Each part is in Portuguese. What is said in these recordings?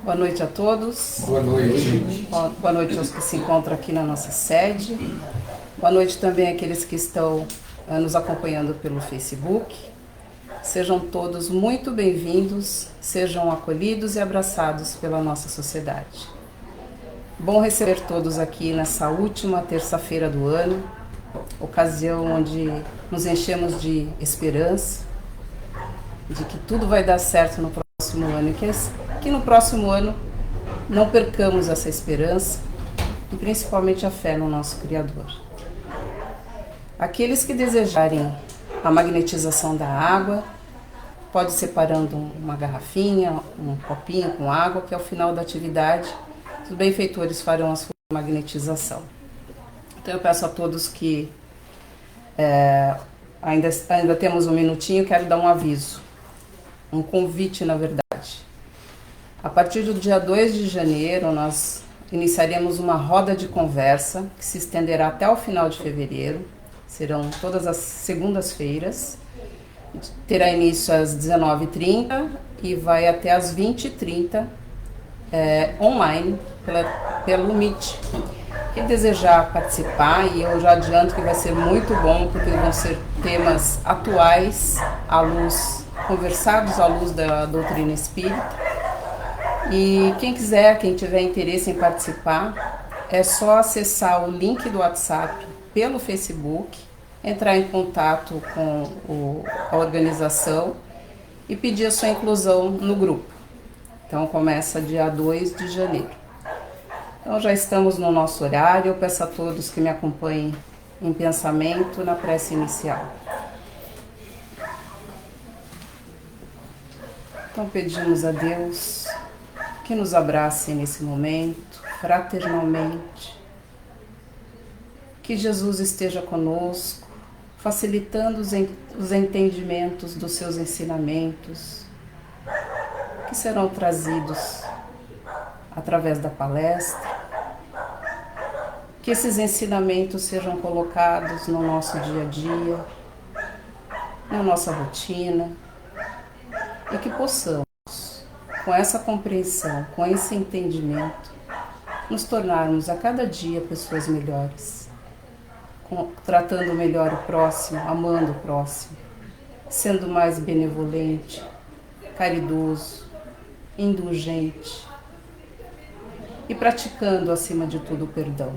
Boa noite a todos. Boa noite. Boa noite aos que se encontram aqui na nossa sede. Boa noite também àqueles que estão nos acompanhando pelo Facebook. Sejam todos muito bem-vindos, sejam acolhidos e abraçados pela nossa sociedade. Bom receber todos aqui nessa última terça-feira do ano, ocasião onde nos enchemos de esperança, de que tudo vai dar certo no próximo ano e que no próximo ano não percamos essa esperança e principalmente a fé no nosso Criador. Aqueles que desejarem a magnetização da água, pode separando uma garrafinha, um copinho com água, que ao final da atividade os benfeitores farão a sua magnetização. Então eu peço a todos que ainda temos um minutinho, quero dar um aviso, um convite na verdade. A partir do dia 2 de janeiro nós iniciaremos uma roda de conversa que se estenderá até o final de fevereiro, serão todas as segundas-feiras, terá início às 19h30 e vai até às 20h30 online pelo Meet. Quem desejar participar, e eu já adianto que vai ser muito bom, porque vão ser temas atuais, conversados à luz da doutrina espírita. E quem tiver interesse em participar, é só acessar o link do WhatsApp pelo Facebook, entrar em contato com a organização e pedir a sua inclusão no grupo. Então começa dia 2 de janeiro. Então já estamos no nosso horário, eu peço a todos que me acompanhem em pensamento na prece inicial. Então pedimos a Deus que nos abrace nesse momento, fraternalmente, que Jesus esteja conosco, facilitando os entendimentos dos seus ensinamentos, que serão trazidos através da palestra, que esses ensinamentos sejam colocados no nosso dia a dia, na nossa rotina, e que possamos, com essa compreensão, com esse entendimento, nos tornarmos a cada dia pessoas melhores, tratando melhor o próximo, amando o próximo, sendo mais benevolente, caridoso, indulgente e praticando acima de tudo o perdão.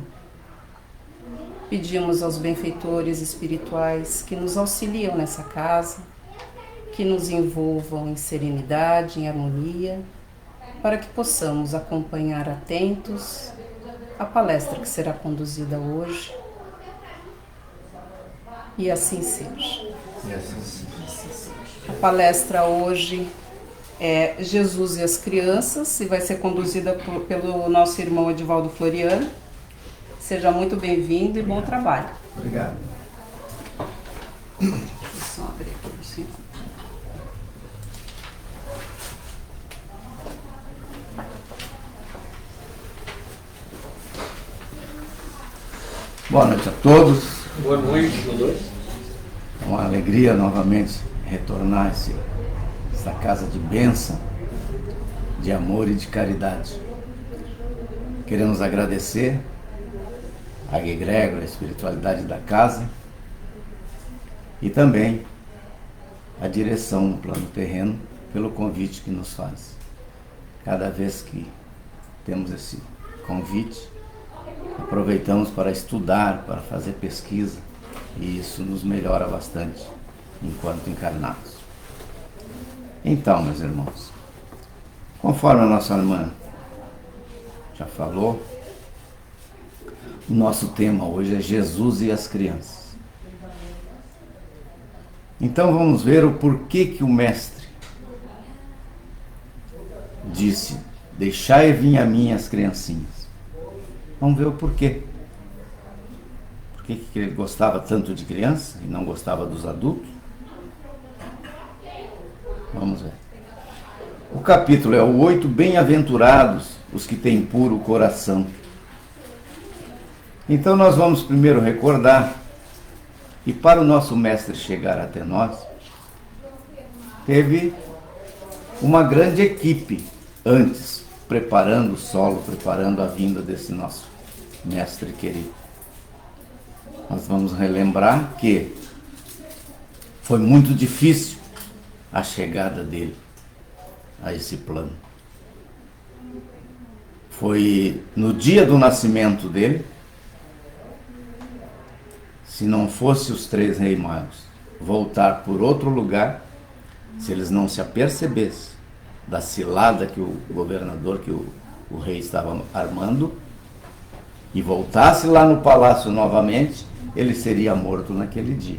Pedimos aos benfeitores espirituais que nos auxiliam nessa casa, que nos envolvam em serenidade, em harmonia, para que possamos acompanhar atentos a palestra que será conduzida hoje. E assim seja. A palestra hoje é Jesus e as Crianças e vai ser conduzida pelo nosso irmão Edivaldo Floriano. Seja muito bem-vindo e bom trabalho. Obrigado. Vou só abrir aqui para o senhor. Boa noite a todos. Boa noite. É uma alegria novamente retornar a essa casa de bênção, de amor e de caridade. Queremos agradecer a egrégora, a espiritualidade da casa e também a direção no plano terreno pelo convite que nos faz. Cada vez que temos esse convite, aproveitamos para estudar, para fazer pesquisa, e isso nos melhora bastante enquanto encarnados. Então, meus irmãos, conforme a nossa irmã já falou, o nosso tema hoje é Jesus e as Crianças. Então vamos ver o porquê que o Mestre disse: deixai vir a mim as criancinhas. Vamos ver o porquê. Por que ele gostava tanto de criança e não gostava dos adultos? Vamos ver. O capítulo é o 8, bem-aventurados os que têm puro coração. Então nós vamos primeiro recordar, e para o nosso mestre chegar até nós, teve uma grande equipe antes preparando o solo, preparando a vinda desse nosso mestre querido. Nós vamos relembrar que foi muito difícil a chegada dele a esse plano. Foi no dia do nascimento dele, se não fosse os 3 reis magos voltar por outro lugar, se eles não se apercebessem da cilada que o governador, que o rei estava armando, e voltasse lá no palácio novamente, ele seria morto naquele dia.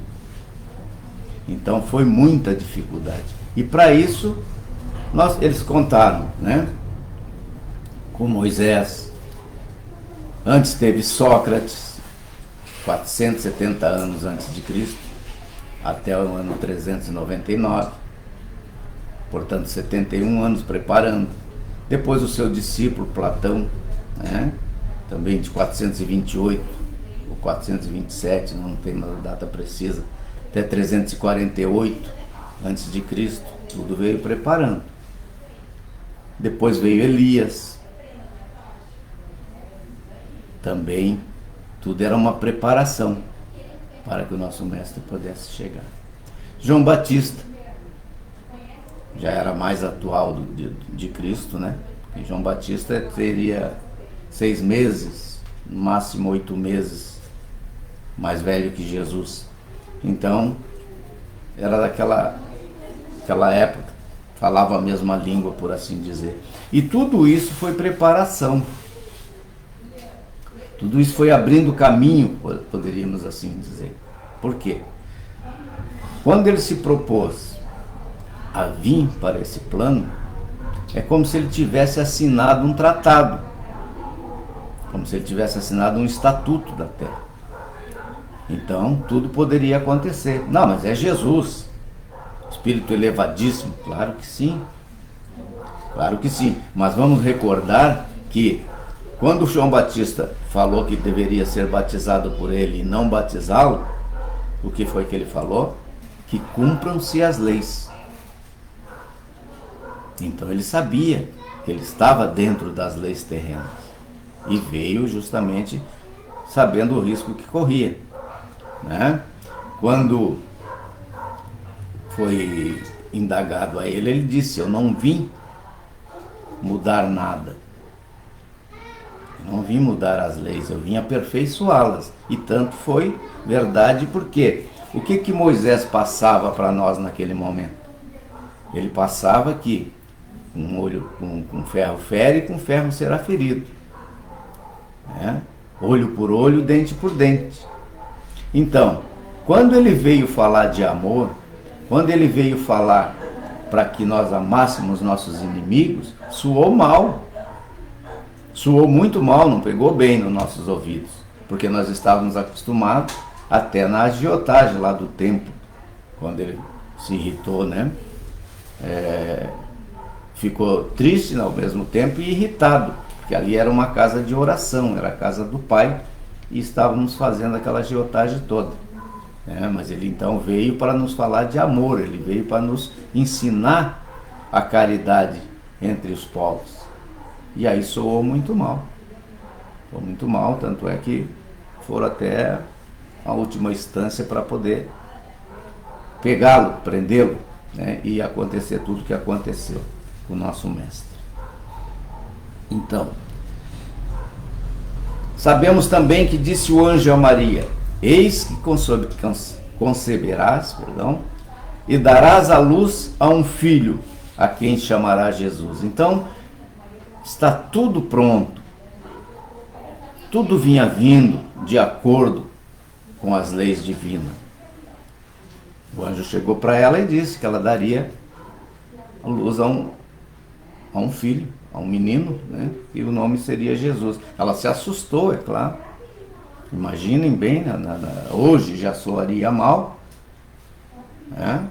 Então foi muita dificuldade. E para isso, eles contaram, né? Com Moisés. Antes teve Sócrates, 470 anos antes de Cristo, até o ano 399. Portanto, 71 anos preparando. Depois o seu discípulo Platão, né? Também de 428 ou 427, não tem uma data precisa, até 348 antes de Cristo, tudo veio preparando. Depois veio Elias. Também tudo era uma preparação para que o nosso mestre pudesse chegar. João Batista já era mais atual de Cristo, né? E João Batista teria 6 meses, no máximo 8 meses, mais velho que Jesus. Então, era daquela época, falava a mesma língua, por assim dizer. E tudo isso foi preparação. Tudo isso foi abrindo caminho, poderíamos assim dizer. Por quê? Quando ele se propôs a vir para esse plano, é como se ele tivesse assinado um tratado, como se ele tivesse assinado um estatuto da terra. Então, tudo poderia acontecer. Não, mas é Jesus, espírito elevadíssimo. Claro que sim, claro que sim. Mas vamos recordar que quando João Batista falou que deveria ser batizado por ele e não batizá-lo, o que foi que ele falou? Que cumpram-se as leis. Então ele sabia que ele estava dentro das leis terrenas e veio justamente sabendo o risco que corria, né? Quando foi indagado a ele, ele disse: eu não vim mudar nada, eu não vim mudar as leis, eu vim aperfeiçoá-las. E tanto foi verdade, porque o que Moisés passava para nós naquele momento? Ele passava que com ferro fere e com ferro será ferido, né? Olho por olho, dente por dente. Então, quando ele veio falar de amor, quando ele veio falar para que nós amássemos nossos inimigos, soou mal, soou muito mal, não pegou bem nos nossos ouvidos, porque nós estávamos acostumados até na agiotagem lá do templo, quando ele se irritou, né? Ficou triste ao mesmo tempo e irritado, porque ali era uma casa de oração, era a casa do Pai, e estávamos fazendo aquela agiotagem toda. Mas ele então veio para nos falar de amor, ele veio para nos ensinar a caridade entre os povos. E aí soou muito mal, tanto é que foram até a última instância para poder pegá-lo, prendê-lo, né? E acontecer tudo o que aconteceu com o nosso mestre. Então, sabemos também que disse o anjo a Maria: eis que conceberás, e darás à luz a um filho, a quem chamará Jesus. Então, está tudo pronto. Tudo vinha vindo de acordo com as leis divinas. O anjo chegou para ela e disse que ela daria a luz a um filho, a um menino, né? E o nome seria Jesus. Ela se assustou, é claro. Imaginem bem, hoje já soaria mal, né?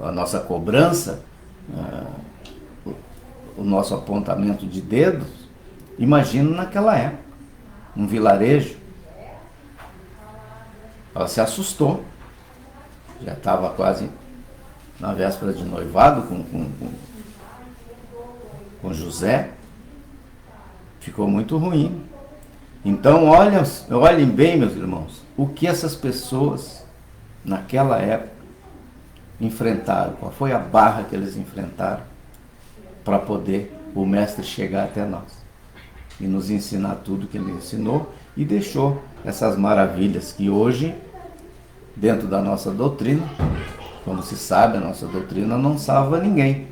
A nossa cobrança, o nosso apontamento de dedos. Imagina naquela época, um vilarejo. Ela se assustou, já estava quase na véspera de noivado com José, Ficou muito ruim. Então olhem bem, meus irmãos, o que essas pessoas naquela época enfrentaram, qual foi a barra que eles enfrentaram para poder o mestre chegar até nós e nos ensinar tudo que ele ensinou e deixou essas maravilhas que hoje, dentro da nossa doutrina, como se sabe, a nossa doutrina não salva ninguém,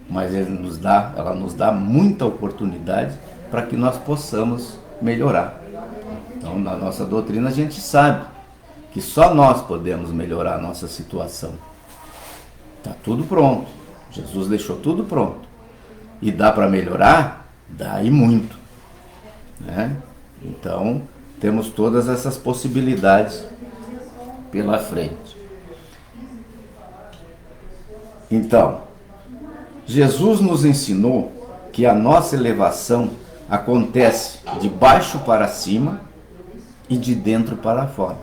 mas ela nos dá muita oportunidade para que nós possamos melhorar. Então, na nossa doutrina a gente sabe que só nós podemos melhorar a nossa situação. Está tudo pronto. Jesus deixou tudo pronto. E dá para melhorar? Dá e muito. Né? Então, temos todas essas possibilidades pela frente. Então, Jesus nos ensinou que a nossa elevação acontece de baixo para cima e de dentro para fora.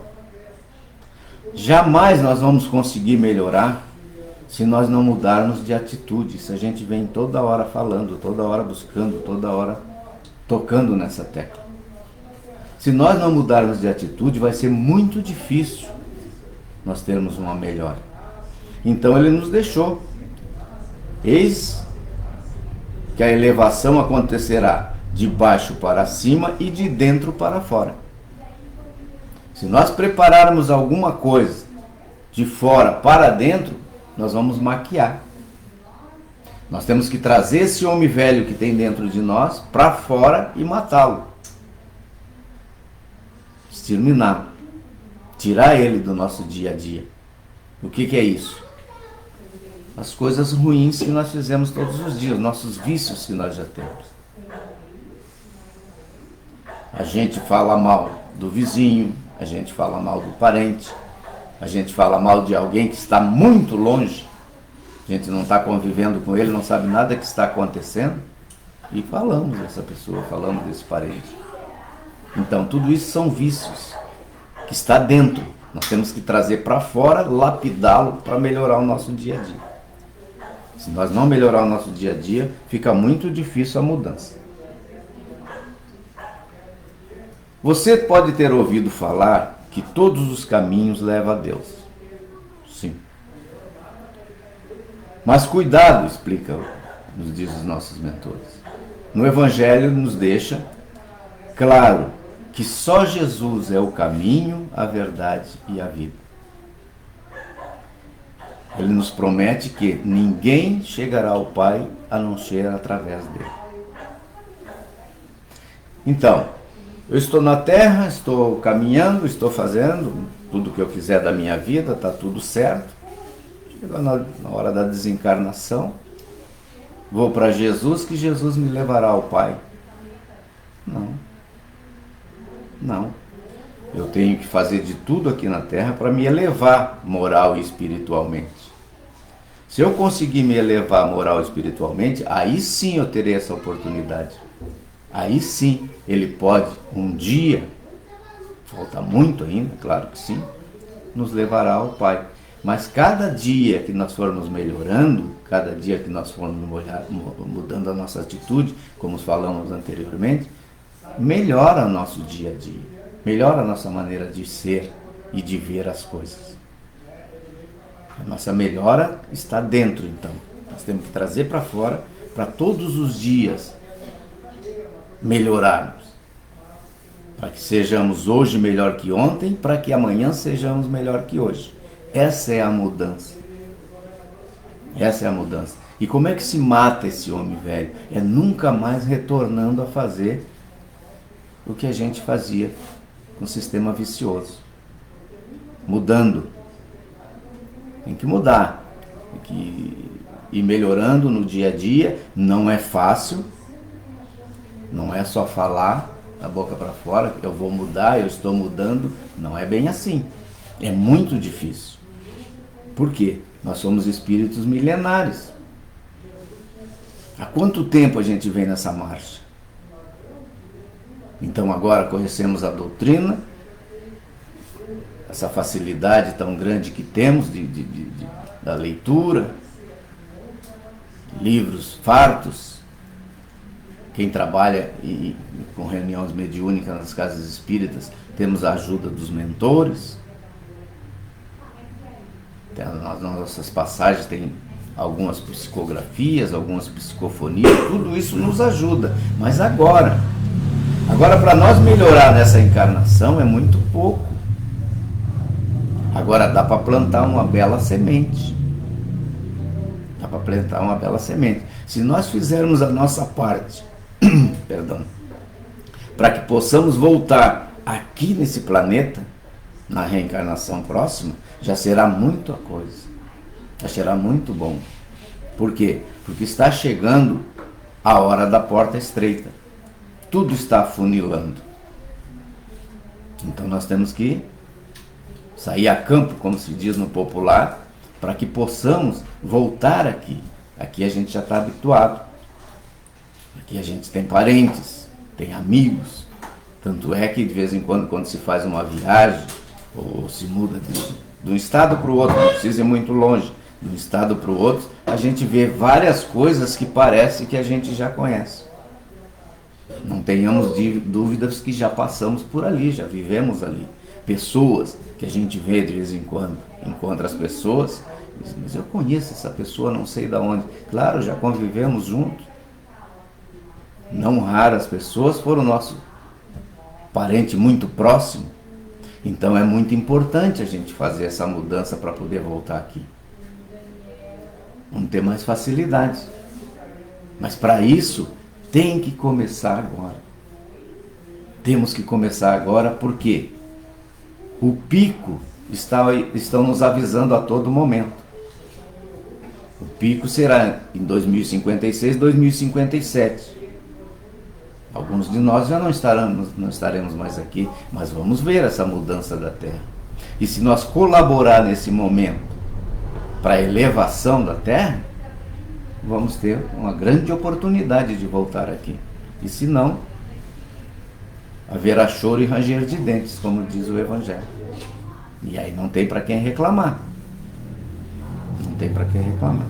Jamais nós vamos conseguir melhorar se nós não mudarmos de atitude. Isso a gente vem toda hora falando, toda hora buscando, toda hora tocando nessa tecla. Se nós não mudarmos de atitude, vai ser muito difícil nós termos uma melhora. Então ele nos deixou. Eis que a elevação acontecerá de baixo para cima e de dentro para fora. Se nós prepararmos alguma coisa de fora para dentro, nós vamos maquiar. Nós temos que trazer esse homem velho que tem dentro de nós para fora e matá-lo. Exterminá-lo. Tirar ele do nosso dia a dia. O que é isso? As coisas ruins que nós fizemos todos os dias, nossos vícios que nós já temos. A gente fala mal do vizinho, a gente fala mal do parente, a gente fala mal de alguém que está muito longe, a gente não está convivendo com ele, não sabe nada que está acontecendo, e falamos dessa pessoa, falamos desse parente. Então, tudo isso são vícios que está dentro. Nós temos que trazer para fora, lapidá-lo para melhorar o nosso dia a dia. Se nós não melhorar o nosso dia a dia, fica muito difícil a mudança. Você pode ter ouvido falar que todos os caminhos levam a Deus. Sim. Mas cuidado, explica, nos diz os nossos mentores. No Evangelho nos deixa claro que só Jesus é o caminho, a verdade e a vida. Ele nos promete que ninguém chegará ao Pai a não ser através dele. Então, eu estou na terra, estou caminhando, estou fazendo tudo o que eu quiser da minha vida, está tudo certo. Chega na hora da desencarnação, vou para Jesus, que Jesus me levará ao Pai. Não. Eu tenho que fazer de tudo aqui na terra para me elevar moral e espiritualmente. Se eu conseguir me elevar moral e espiritualmente, aí sim eu terei essa oportunidade. Aí sim ele pode um dia, falta muito ainda, claro que sim, nos levará ao Pai. Mas cada dia que nós formos melhorando, cada dia que nós formos mudando a nossa atitude, como falamos anteriormente, melhora o nosso dia a dia, melhora a nossa maneira de ser e de ver as coisas. A nossa melhora está dentro, então. Nós temos que trazer para fora, para todos os dias melhorarmos. Para que sejamos hoje melhor que ontem, para que amanhã sejamos melhor que hoje. Essa é a mudança. Essa é a mudança. E como é que se mata esse homem velho? É nunca mais retornando a fazer o que a gente fazia com o sistema vicioso. Mudando. Tem que mudar. Tem que ir melhorando no dia a dia. Não é fácil. Não é só falar da boca para fora, eu vou mudar, eu estou mudando. Não é bem assim. É muito difícil. Por quê? Nós somos espíritos milenares. Há quanto tempo a gente vem nessa marcha? Então agora conhecemos a doutrina, essa facilidade tão grande que temos da leitura, livros fartos, Quem trabalha com reuniões mediúnicas nas casas espíritas, temos a ajuda dos mentores. Nas nossas passagens tem algumas psicografias, algumas psicofonias, tudo isso nos ajuda. Mas agora para nós melhorar nessa encarnação é muito pouco. Agora dá para plantar uma bela semente. Dá para plantar uma bela semente. Se nós fizermos a nossa parte, perdão, para que possamos voltar aqui nesse planeta, na reencarnação próxima, já será muita coisa. Já será muito bom. Por quê? Porque está chegando a hora da porta estreita. Tudo está afunilando. Então nós temos que sair a campo, como se diz no popular, para que possamos voltar aqui. Aqui a gente já está habituado. Aqui a gente tem parentes, tem amigos. Tanto é que de vez em quando se faz uma viagem, ou se muda de um estado para o outro, não precisa ir muito longe, de um estado para o outro, a gente vê várias coisas que parece que a gente já conhece. Não tenhamos dúvidas que já passamos por ali, já vivemos ali. Pessoas que a gente vê de vez em quando, encontra as pessoas, diz, mas eu conheço essa pessoa, não sei de onde. Claro, já convivemos juntos. Não raras pessoas foram nosso parente muito próximo. Então é muito importante a gente fazer essa mudança para poder voltar aqui. Vamos ter mais facilidades. Mas para isso, tem que começar agora. Temos que começar agora porque o pico estão nos avisando a todo momento. O pico será em 2056, 2057. Alguns de nós já não estaremos mais aqui, mas vamos ver essa mudança da Terra. E se nós colaborar nesse momento para a elevação da Terra, vamos ter uma grande oportunidade de voltar aqui. E se não, haverá choro e ranger de dentes, como diz o Evangelho. E aí não tem para quem reclamar. Não tem para quem reclamar.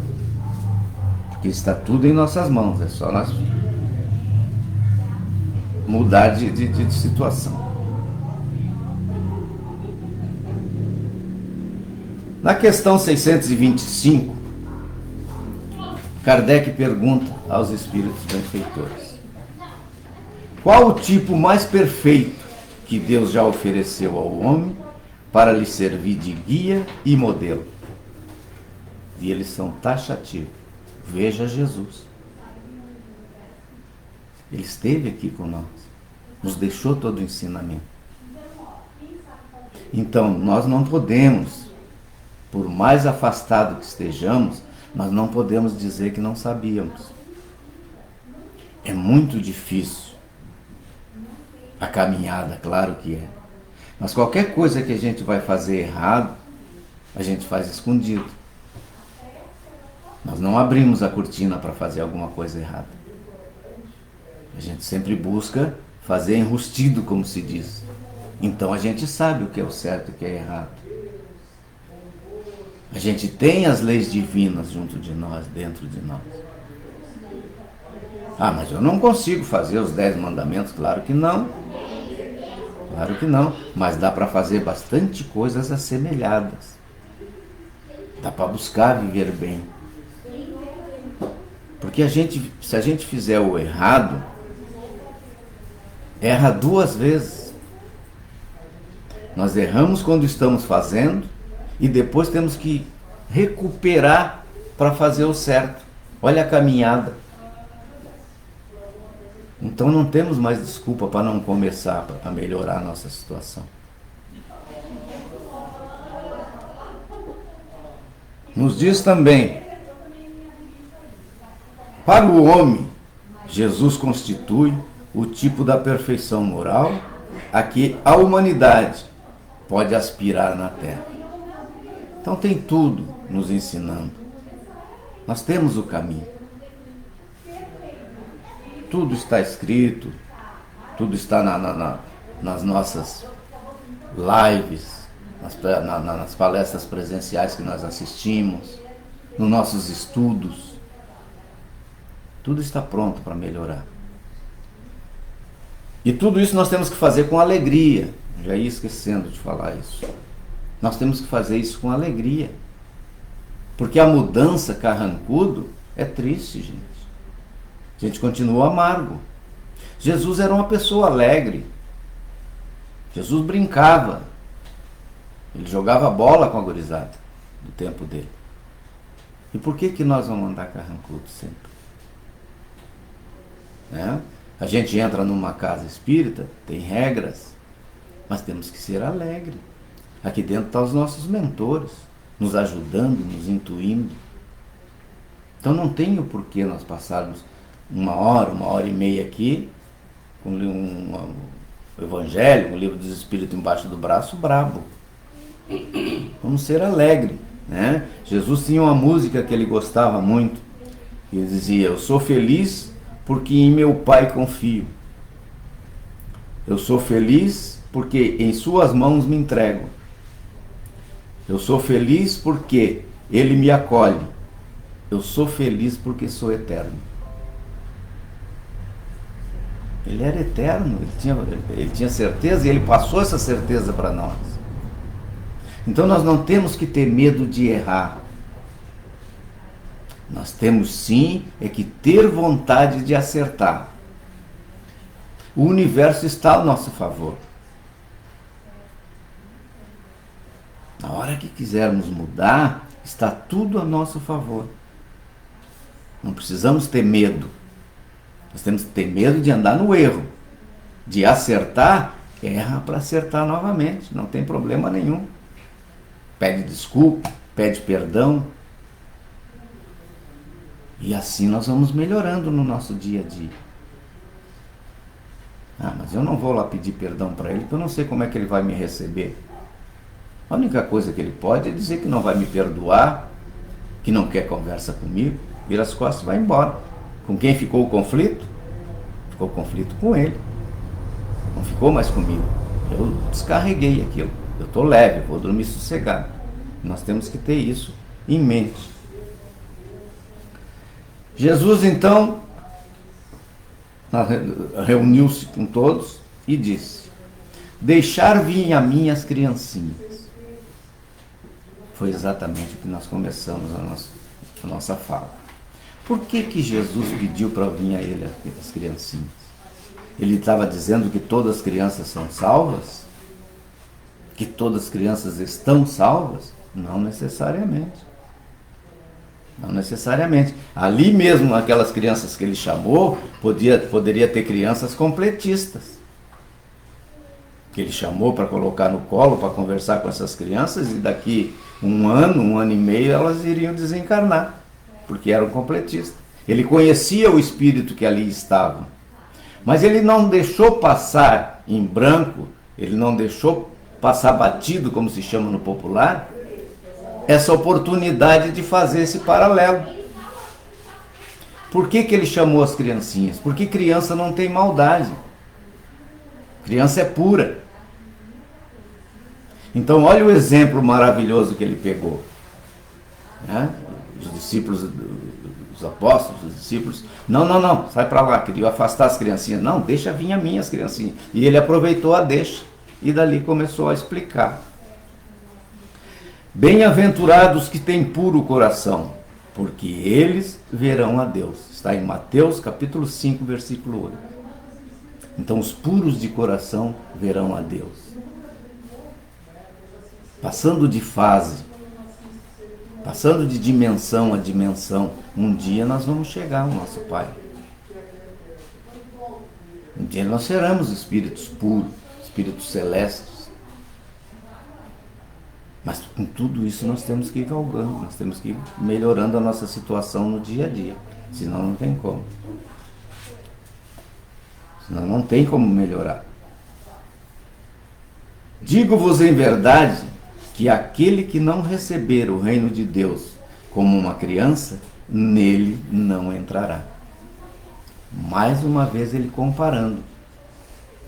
Porque está tudo em nossas mãos, é só nós mudar de situação. Na questão 625, Kardec pergunta aos espíritos benfeitores: qual o tipo mais perfeito que Deus já ofereceu ao homem para lhe servir de guia e modelo? E eles são taxativos. Veja Jesus. Ele esteve aqui conosco, nos deixou todo o ensinamento. Então, nós não podemos, por mais afastado que estejamos, nós não podemos dizer que não sabíamos. É muito difícil a caminhada, claro que é. Mas qualquer coisa que a gente vai fazer errado, a gente faz escondido. Nós não abrimos a cortina para fazer alguma coisa errada. A gente sempre busca fazer enrustido, como se diz. Então a gente sabe o que é o certo e o que é errado. A gente tem as leis divinas junto de nós, dentro de nós. Ah, mas eu não consigo fazer os 10 mandamentos. Claro que não. Claro que não. Mas dá para fazer bastante coisas assemelhadas. Dá para buscar viver bem. Porque se a gente fizer o errado, erra 2 vezes. Nós erramos quando estamos fazendo e depois temos que recuperar para fazer o certo. Olha a caminhada. Então não temos mais desculpa para não começar, para melhorar a nossa situação. Nos diz também: para o homem, Jesus constitui o tipo da perfeição moral a que a humanidade pode aspirar na Terra. Então tem tudo nos ensinando. Nós temos o caminho. Tudo está escrito, tudo está nas nossas lives, nas palestras presenciais que nós assistimos, nos nossos estudos. Tudo está pronto para melhorar. E tudo isso nós temos que fazer com alegria. Já ia esquecendo de falar isso. Nós temos que fazer isso com alegria. Porque a mudança carrancudo é triste, gente. A gente continua amargo. Jesus era uma pessoa alegre. Jesus brincava. Ele jogava bola com a gurizada do tempo dele. E por que nós vamos andar carrancudo sempre? Né? A gente entra numa casa espírita, tem regras, mas temos que ser alegre. Aqui dentro estão os nossos mentores, nos ajudando, nos intuindo. Então não tem o porquê nós passarmos uma hora e meia aqui, com um evangelho, um livro dos Espíritos embaixo do braço, brabo. Vamos ser alegres, né? Jesus tinha uma música que ele gostava muito, e ele dizia: eu sou feliz porque em meu Pai confio. Eu sou feliz porque em suas mãos me entrego. Eu sou feliz porque ele me acolhe. Eu sou feliz porque sou eterno. Ele era eterno, ele tinha certeza, e ele passou essa certeza para nós. Então nós não temos que ter medo de errar. Nós temos sim é que ter vontade de acertar. O universo está ao nosso favor. Na hora que quisermos mudar, está tudo a nosso favor. Não precisamos ter medo. Nós temos que ter medo de andar no erro. De acertar, erra para acertar novamente. Não tem problema nenhum. Pede desculpa, pede perdão. E assim nós vamos melhorando no nosso dia a dia. Ah, mas eu não vou lá pedir perdão para ele, porque eu não sei como é que ele vai me receber. A única coisa que ele pode é dizer que não vai me perdoar, que não quer conversa comigo, vira as costas e vai embora. Com quem ficou o conflito? Ficou o conflito com ele. Não ficou mais comigo. Eu descarreguei aquilo. Eu estou leve, vou dormir sossegado. Nós temos que ter isso em mente. Jesus, então, reuniu-se com todos e disse: deixar vir a mim as criancinhas. Foi exatamente o que nós começamos a nossa fala. Por que Jesus pediu para vir a ele as criancinhas? Ele estava dizendo que todas as crianças são salvas? Que todas as crianças estão salvas? Não necessariamente. Não necessariamente. Ali mesmo, aquelas crianças que ele chamou, poderia ter crianças completistas. Que ele chamou para colocar no colo, para conversar com essas crianças, e daqui um ano e meio, elas iriam desencarnar, porque eram completistas. Ele conhecia o espírito que ali estava. Mas ele não deixou passar em branco, ele não deixou passar batido, como se chama no popular, essa oportunidade de fazer esse paralelo. Por que ele chamou as criancinhas? Porque criança não tem maldade. Criança é pura. Então olha o exemplo maravilhoso que ele pegou. Né? Os discípulos, os apóstolos, os discípulos, não, sai para lá, queriam afastar as criancinhas. Não, deixa vir a mim as criancinhas. E ele aproveitou a deixa e dali começou a explicar. Bem-aventurados que têm puro coração, porque eles verão a Deus. Está em Mateus capítulo 5, versículo 8. Então os puros de coração verão a Deus. Passando de fase, passando de dimensão a dimensão, um dia nós vamos chegar ao nosso Pai. Um dia nós seremos espíritos puros, espíritos celestes. Mas com tudo isso nós temos que ir galgando, nós temos que ir melhorando a nossa situação no dia a dia. Senão não tem como. Senão não tem como melhorar. Digo-vos em verdade que aquele que não receber o reino de Deus como uma criança, nele não entrará. Mais uma vez ele comparando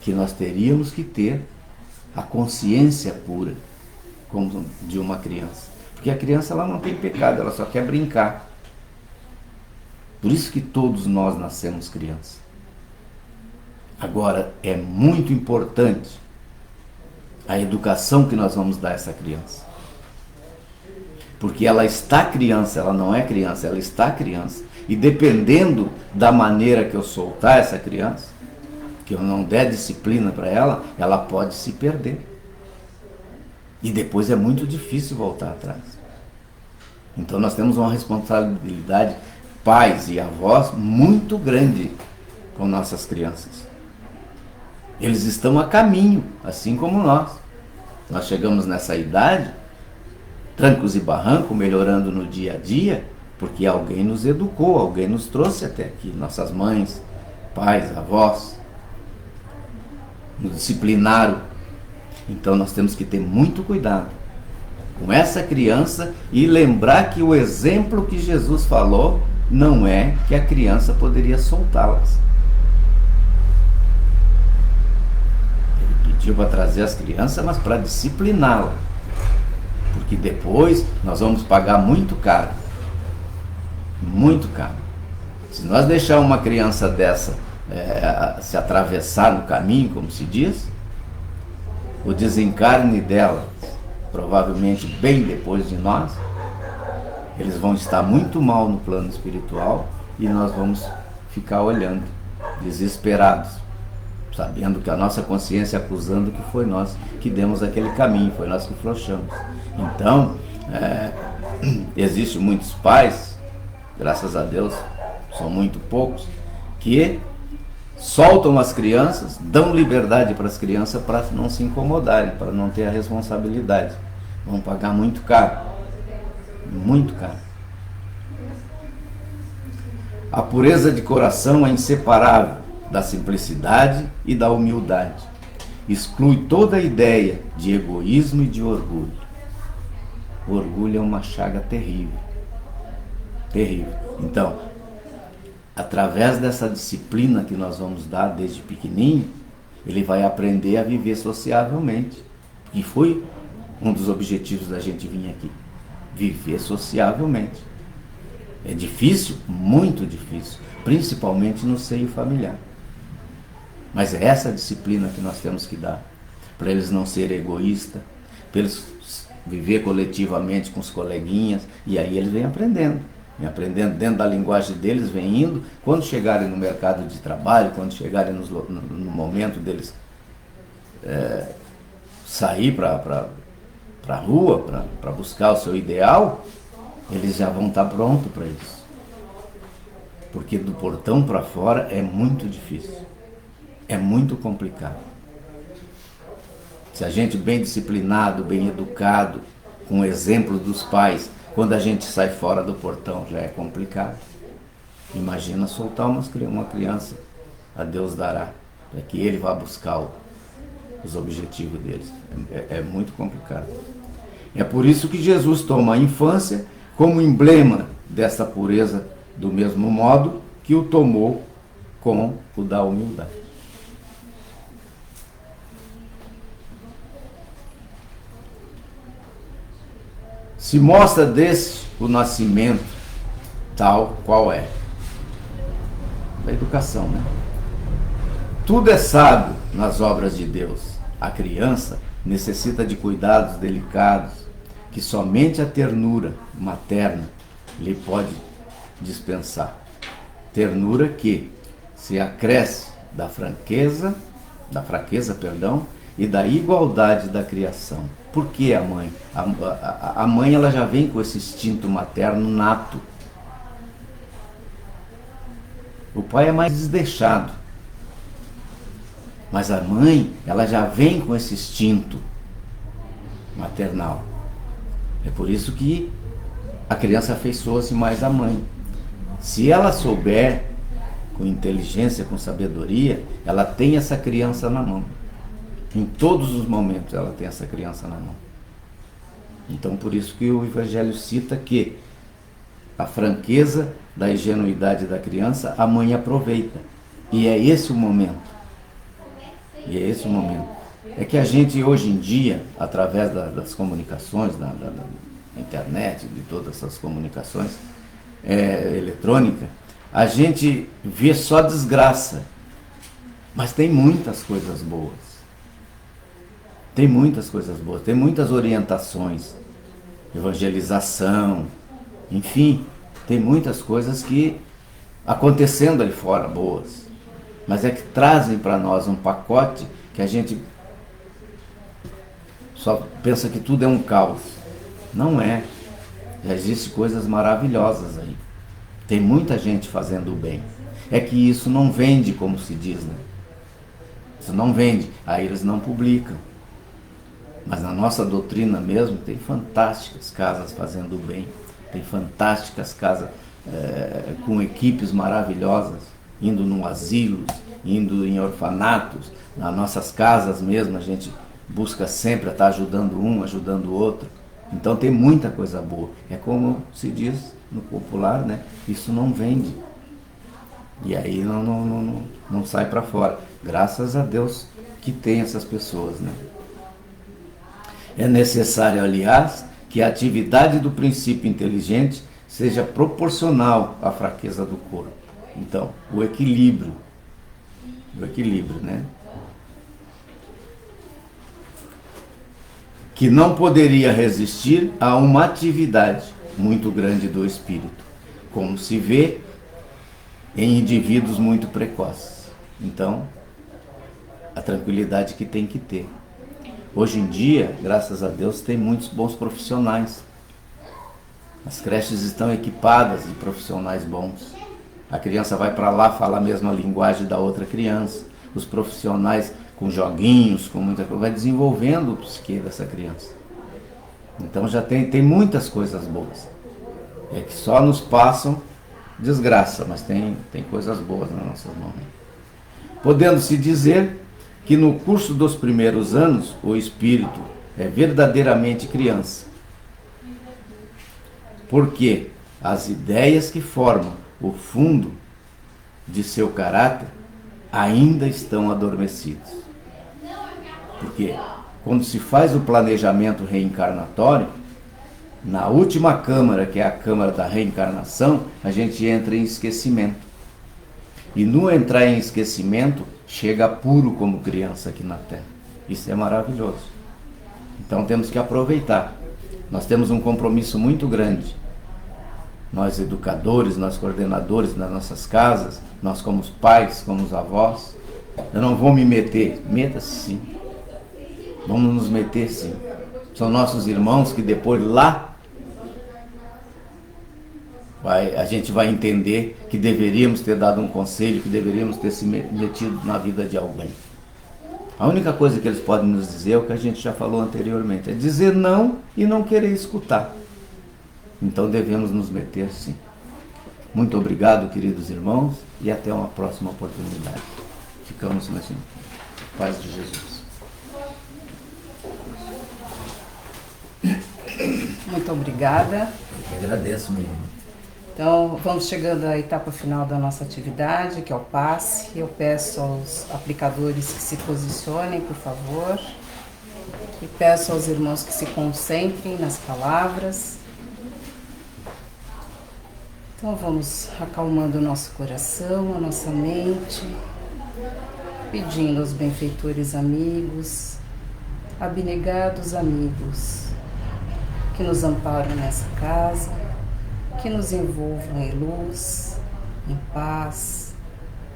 que nós teríamos que ter a consciência pura como de uma criança. Porque a criança ela não tem pecado, ela só quer brincar. Por isso que todos nós nascemos crianças. Agora, é muito importante a educação que nós vamos dar a essa criança. Porque ela está criança, ela não é criança, ela está criança. E dependendo da maneira que eu soltar essa criança, que eu não der disciplina para ela, ela pode se perder. E depois é muito difícil voltar atrás. Então nós temos uma responsabilidade, pais e avós, muito grande com nossas crianças. Eles estão a caminho, assim como nós. Nós chegamos nessa idade, trancos e barrancos, melhorando no dia a dia, porque alguém nos educou, alguém nos trouxe até aqui. Nossas mães, pais, avós, nos disciplinaram. Então nós temos que ter muito cuidado com essa criança e lembrar que o exemplo que Jesus falou não é que a criança poderia soltá-las. Ele pediu para trazer as crianças, mas para discipliná-las. Porque depois nós vamos pagar muito caro. Muito caro. Se nós deixar uma criança dessa se atravessar no caminho, como se diz, o desencarne dela, provavelmente bem depois de nós, eles vão estar muito mal no plano espiritual e nós vamos ficar olhando, desesperados, sabendo que a nossa consciência acusando que foi nós que demos aquele caminho, foi nós que flochamos. Então, existem muitos pais, graças a Deus, são muito poucos, que soltam as crianças, dão liberdade para as crianças para não se incomodarem, para não ter a responsabilidade. Vão pagar muito caro. Muito caro. A pureza de coração é inseparável da simplicidade e da humildade. Exclui toda a ideia de egoísmo e de orgulho. O orgulho é uma chaga terrível. Terrível. Então, através dessa disciplina que nós vamos dar desde pequenininho, ele vai aprender a viver sociavelmente. E foi um dos objetivos da gente vir aqui. Viver sociavelmente. É difícil? Muito difícil. Principalmente no seio familiar. Mas é essa disciplina que nós temos que dar. Para eles não serem egoístas, para eles viver coletivamente com os coleguinhas. E aí eles vêm aprendendo. Vem aprendendo dentro da linguagem deles, vem indo. Quando chegarem no mercado de trabalho, quando chegarem no momento deles sair para a rua, para buscar o seu ideal, eles já vão estar prontos para isso. Porque do portão para fora é muito difícil. É muito complicado. Se a gente bem disciplinado, bem educado, com o exemplo dos pais, quando a gente sai fora do portão já é complicado. Imagina soltar uma criança, a Deus dará, para que ele vá buscar os objetivos deles. É muito complicado. É por isso que Jesus toma a infância como emblema dessa pureza, do mesmo modo que o tomou com o da humildade. Se mostra desse o nascimento tal qual é. Da educação, né? Tudo é sábio nas obras de Deus. A criança necessita de cuidados delicados que somente a ternura materna lhe pode dispensar. Ternura que se acresce da fraqueza, e da igualdade da criação. Por que a mãe? A mãe ela já vem com esse instinto materno nato. O pai é mais desleixado. Mas a mãe, ela já vem com esse instinto maternal. É por isso que a criança afeiçoa-se mais à mãe. Se ela souber, com inteligência, com sabedoria, ela tem essa criança na mão. Em todos os momentos ela tem essa criança na mão. Então por isso que o Evangelho cita que a franqueza da ingenuidade da criança a mãe aproveita. E é esse o momento. E é esse o momento. É que a gente hoje em dia, através das comunicações, da internet, de todas essas comunicações eletrônicas, a gente vê só desgraça. Mas tem muitas coisas boas. Tem muitas coisas boas, tem muitas orientações, evangelização, enfim, tem muitas coisas que acontecendo ali fora boas, mas é que trazem para nós um pacote que a gente só pensa que tudo é um caos. Não é. Já existem coisas maravilhosas aí. Tem muita gente fazendo o bem. É que isso não vende, como se diz, né? Isso não vende, aí eles não publicam. Mas na nossa doutrina mesmo tem fantásticas casas fazendo o bem, tem fantásticas casas com equipes maravilhosas, indo em asilos, indo em orfanatos, nas nossas casas mesmo a gente busca sempre estar ajudando um, ajudando o outro. Então tem muita coisa boa. É como se diz no popular, né? Isso não vende. E aí não sai para fora. Graças a Deus que tem essas pessoas, né? É necessário, aliás, que a atividade do princípio inteligente seja proporcional à fraqueza do corpo. Então, o equilíbrio, né? Que não poderia resistir a uma atividade muito grande do espírito, como se vê em indivíduos muito precoces. Então, a tranquilidade que tem que ter. Hoje em dia, graças a Deus, tem muitos bons profissionais. As creches estão equipadas de profissionais bons. A criança vai para lá, fala a mesma linguagem da outra criança. Os profissionais com joguinhos, com muita coisa, vai desenvolvendo o psique dessa criança. Então já tem muitas coisas boas. É que só nos passam desgraça, mas tem coisas boas nas nossas mãos. Podendo-se dizer que no curso dos primeiros anos, o espírito é verdadeiramente criança. Porque as ideias que formam o fundo de seu caráter ainda estão adormecidas. Porque quando se faz o planejamento reencarnatório, na última câmara, que é a câmara da reencarnação, a gente entra em esquecimento. E no entrar em esquecimento, chega puro como criança aqui na Terra. Isso é maravilhoso. Então temos que aproveitar. Nós temos um compromisso muito grande. Nós educadores, nós coordenadores das nossas casas, nós como os pais, como os avós. Eu não vou me meter. Meta-se sim. Vamos nos meter sim. São nossos irmãos que depois lá a gente vai entender que deveríamos ter dado um conselho, que deveríamos ter se metido na vida de alguém. A única coisa que eles podem nos dizer é o que a gente já falou anteriormente, é dizer não e não querer escutar. Então devemos nos meter sim. Muito obrigado, queridos irmãos, e até uma próxima oportunidade. Ficamos assim. Paz de Jesus. Muito obrigada. Eu agradeço, meu irmão. Então, vamos chegando à etapa final da nossa atividade, que é o passe. Eu peço aos aplicadores que se posicionem, por favor. E peço aos irmãos que se concentrem nas palavras. Então, vamos acalmando o nosso coração, a nossa mente, pedindo aos benfeitores amigos, abnegados amigos, que nos amparam nessa casa, que nos envolvam em luz, em paz,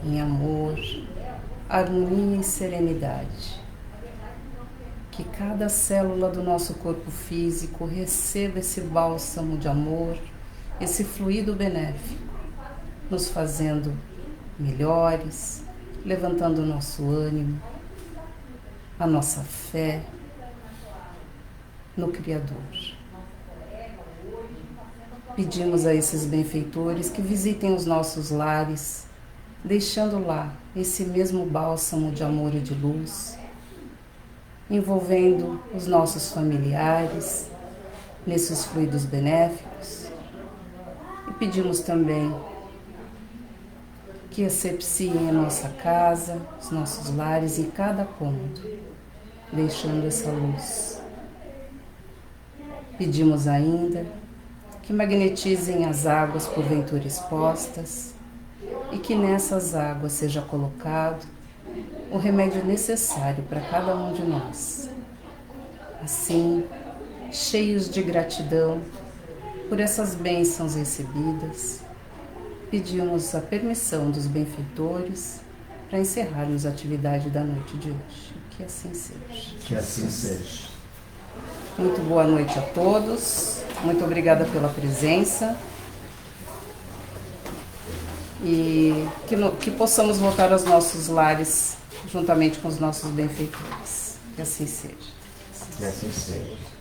em amor, harmonia e serenidade. Que cada célula do nosso corpo físico receba esse bálsamo de amor, esse fluido benéfico, nos fazendo melhores, levantando o nosso ânimo, a nossa fé no Criador. Pedimos a esses benfeitores que visitem os nossos lares, deixando lá esse mesmo bálsamo de amor e de luz, envolvendo os nossos familiares nesses fluidos benéficos. E pedimos também que asepsiem a nossa casa, os nossos lares em cada cômodo, deixando essa luz. Pedimos ainda que magnetizem as águas porventura expostas e que nessas águas seja colocado o remédio necessário para cada um de nós. Assim, cheios de gratidão por essas bênçãos recebidas, pedimos a permissão dos benfeitores para encerrarmos a atividade da noite de hoje. Que assim seja. Que assim seja. Muito boa noite a todos. Muito obrigada pela presença. E que possamos voltar aos nossos lares juntamente com os nossos benfeitores. Que assim seja. Que assim seja.